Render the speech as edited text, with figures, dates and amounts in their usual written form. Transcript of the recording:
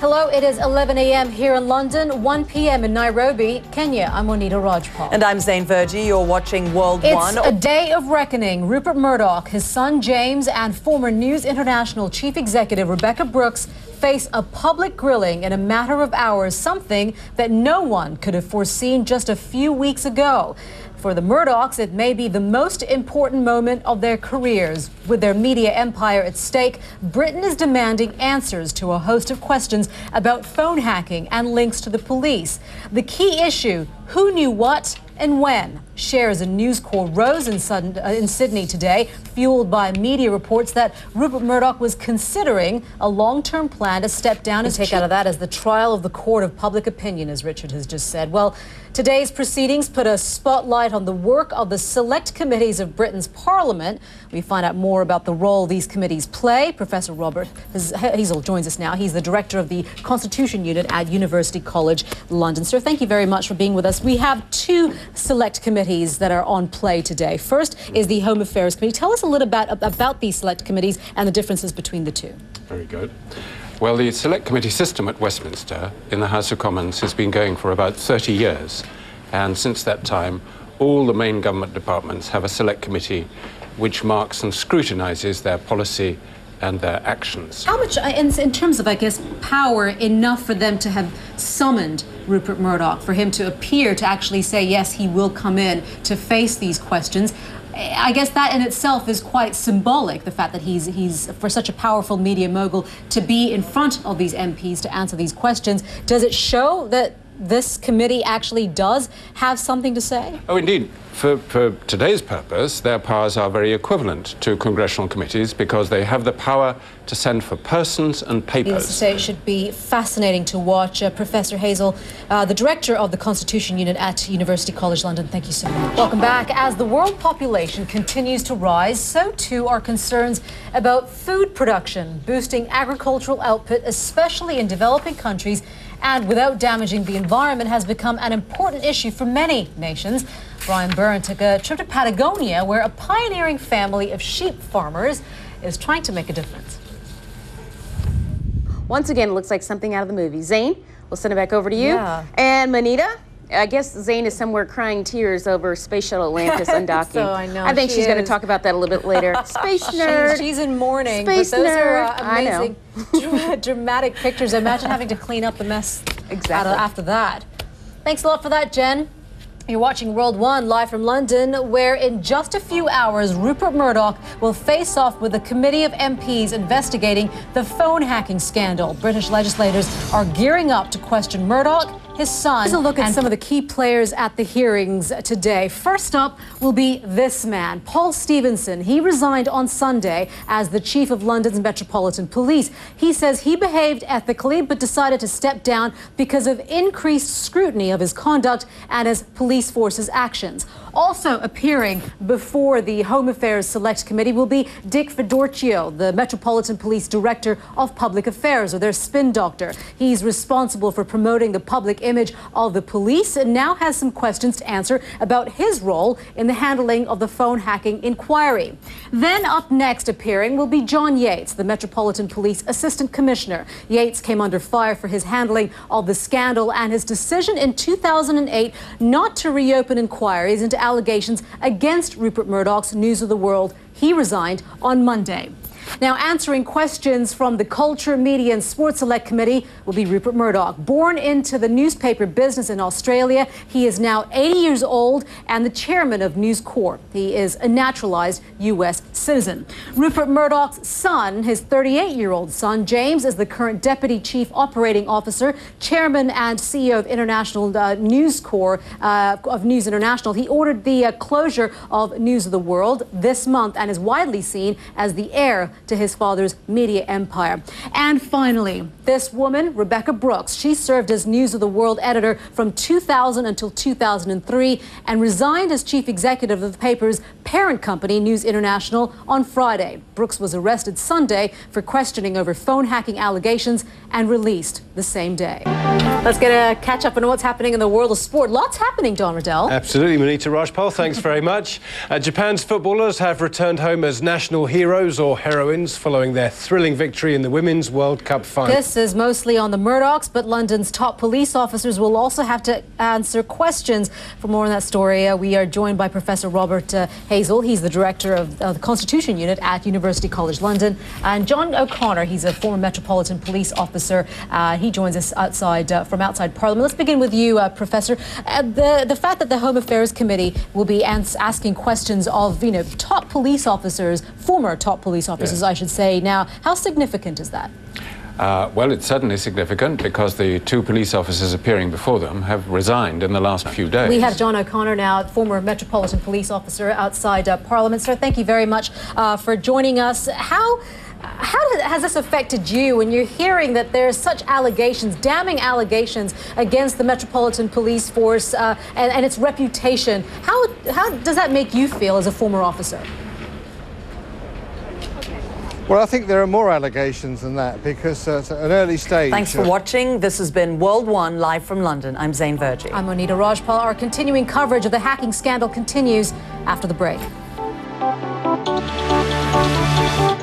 Hello, it is 11 a.m. here in London, 1 p.m. in Nairobi, Kenya. I'm Monita Rajpal. And I'm Zain Verjee. You're watching World One. It's a day of reckoning. Rupert Murdoch, his son James, and former News International chief executive Rebekah Brooks face a public grilling in a matter of hours, something that no one could have foreseen just a few weeks ago. For the Murdochs, it may be the most important moment of their careers. With their media empire at stake, Britain is demanding answers to a host of questions about phone hacking and links to the police. The key issue, who knew what and when? Shares in News Corps rose in Sydney today, fueled by media reports that Rupert Murdoch was considering a long-term plan to step down and take out of that as the trial of the court of public opinion, as Richard has just said. Well, today's proceedings put a spotlight on the work of the select committees of Britain's Parliament. We find out more about the role these committees play. Professor Robert Hazel joins us now. He's the director of the Constitution Unit at University College London. Sir, thank you very much for being with us. We have two select committees that are on play today. First is the Home Affairs Committee. Tell us a little bit about these select committees and the differences between the two. Very good. Well, the select committee system at Westminster in the House of Commons has been going for about 30 years. And since that time, all the main government departments have a select committee which marks and scrutinises their policy and their actions. How much, in terms of, I guess, power enough for them to have summoned Rupert Murdoch, for him to appear to actually say, yes, he will come in to face these questions? I guess that in itself is quite symbolic, the fact that he's for such a powerful media mogul to be in front of these MPs to answer these questions. Does it show that this committee actually does have something to say? Oh, indeed. For today's purpose, their powers are very equivalent to congressional committees because they have the power to send for persons and papers. Needless to say, it should be fascinating to watch. Professor Hazel, the director of the Constitution Unit at University College London, thank you so much. Welcome back. As the world population continues to rise, so too are concerns about food production, boosting agricultural output, especially in developing countries, and without damaging the environment, has become an important issue for many nations. Brian Byrne took a trip to Patagonia, where a pioneering family of sheep farmers is trying to make a difference. Once again, it looks like something out of the movie. Zain, we'll send it back over to you. Yeah. And Monita, I guess Zain is somewhere crying tears over Space Shuttle Atlantis undocking. So I know. I think she's going to talk about that a little bit later. Space nerd. She's in mourning. Space but those nerd. are amazing, dramatic pictures. Imagine having to clean up the mess after that. Thanks a lot for that, Jen. You're watching World One live from London, where in just a few hours, Rupert Murdoch will face off with a committee of MPs investigating the phone hacking scandal. British legislators are gearing up to question Murdoch, his son. Here's a look at some of the key players at the hearings today. First up will be this man, Paul Stevenson. He resigned on Sunday as the chief of London's Metropolitan Police. He says he behaved ethically but decided to step down because of increased scrutiny of his conduct and his police force's actions. Also appearing before the Home Affairs Select Committee will be Dick Fedorchio, the Metropolitan Police Director of Public Affairs, or their spin doctor. He's responsible for promoting the public image of the police and now has some questions to answer about his role in the handling of the phone hacking inquiry. Then up next appearing will be John Yates, the Metropolitan Police Assistant Commissioner. Yates came under fire for his handling of the scandal and his decision in 2008 not to reopen inquiries into allegations against Rupert Murdoch's News of the World. He resigned on Monday. Now, answering questions from the Culture, Media and Sports Select Committee will be Rupert Murdoch. Born into the newspaper business in Australia, he is now 80 years old and the chairman of News Corps. He is a naturalized U.S. citizen. Rupert Murdoch's son, his 38-year-old son, James, is the current Deputy Chief Operating Officer, Chairman and CEO of International News Corps of News International. He ordered the closure of News of the World this month and is widely seen as the heir to his father's media empire. And finally, this woman, Rebekah Brooks, she served as News of the World editor from 2000 until 2003 and resigned as chief executive of the paper's parent company, News International, on Friday. Brooks was arrested Sunday for questioning over phone hacking allegations and released the same day. Let's get a catch up on what's happening in the world of sport. Lots happening, Don Riddell. Absolutely, Monita Rajpal. Thanks very much. Japan's footballers have returned home as national heroes or heroines heroines following their thrilling victory in the Women's World Cup final. This is mostly on the Murdochs, but London's top police officers will also have to answer questions. For more on that story, we are joined by Professor Robert Hazel. He's the director of the Constitution Unit at University College London. And John O'Connor, he's a former Metropolitan Police officer. He joins us from outside Parliament. Let's begin with you, Professor. The fact that the Home Affairs Committee will be asking questions of, top police officers, former top police officers, I should say. Now, how significant is that? Well, it's certainly significant because the two police officers appearing before them have resigned in the last few days. We have John O'Connor now, former Metropolitan Police officer outside Parliament. Sir, thank you very much for joining us. How has this affected you when you're hearing that there's such allegations, damning allegations against the Metropolitan Police Force and its reputation? How does that make you feel as a former officer? Well, I think there are more allegations than that because at an early stage... Thanks for watching. This has been World One, live from London. I'm Zain Verjee. I'm Monita Rajpal. Our continuing coverage of the hacking scandal continues after the break.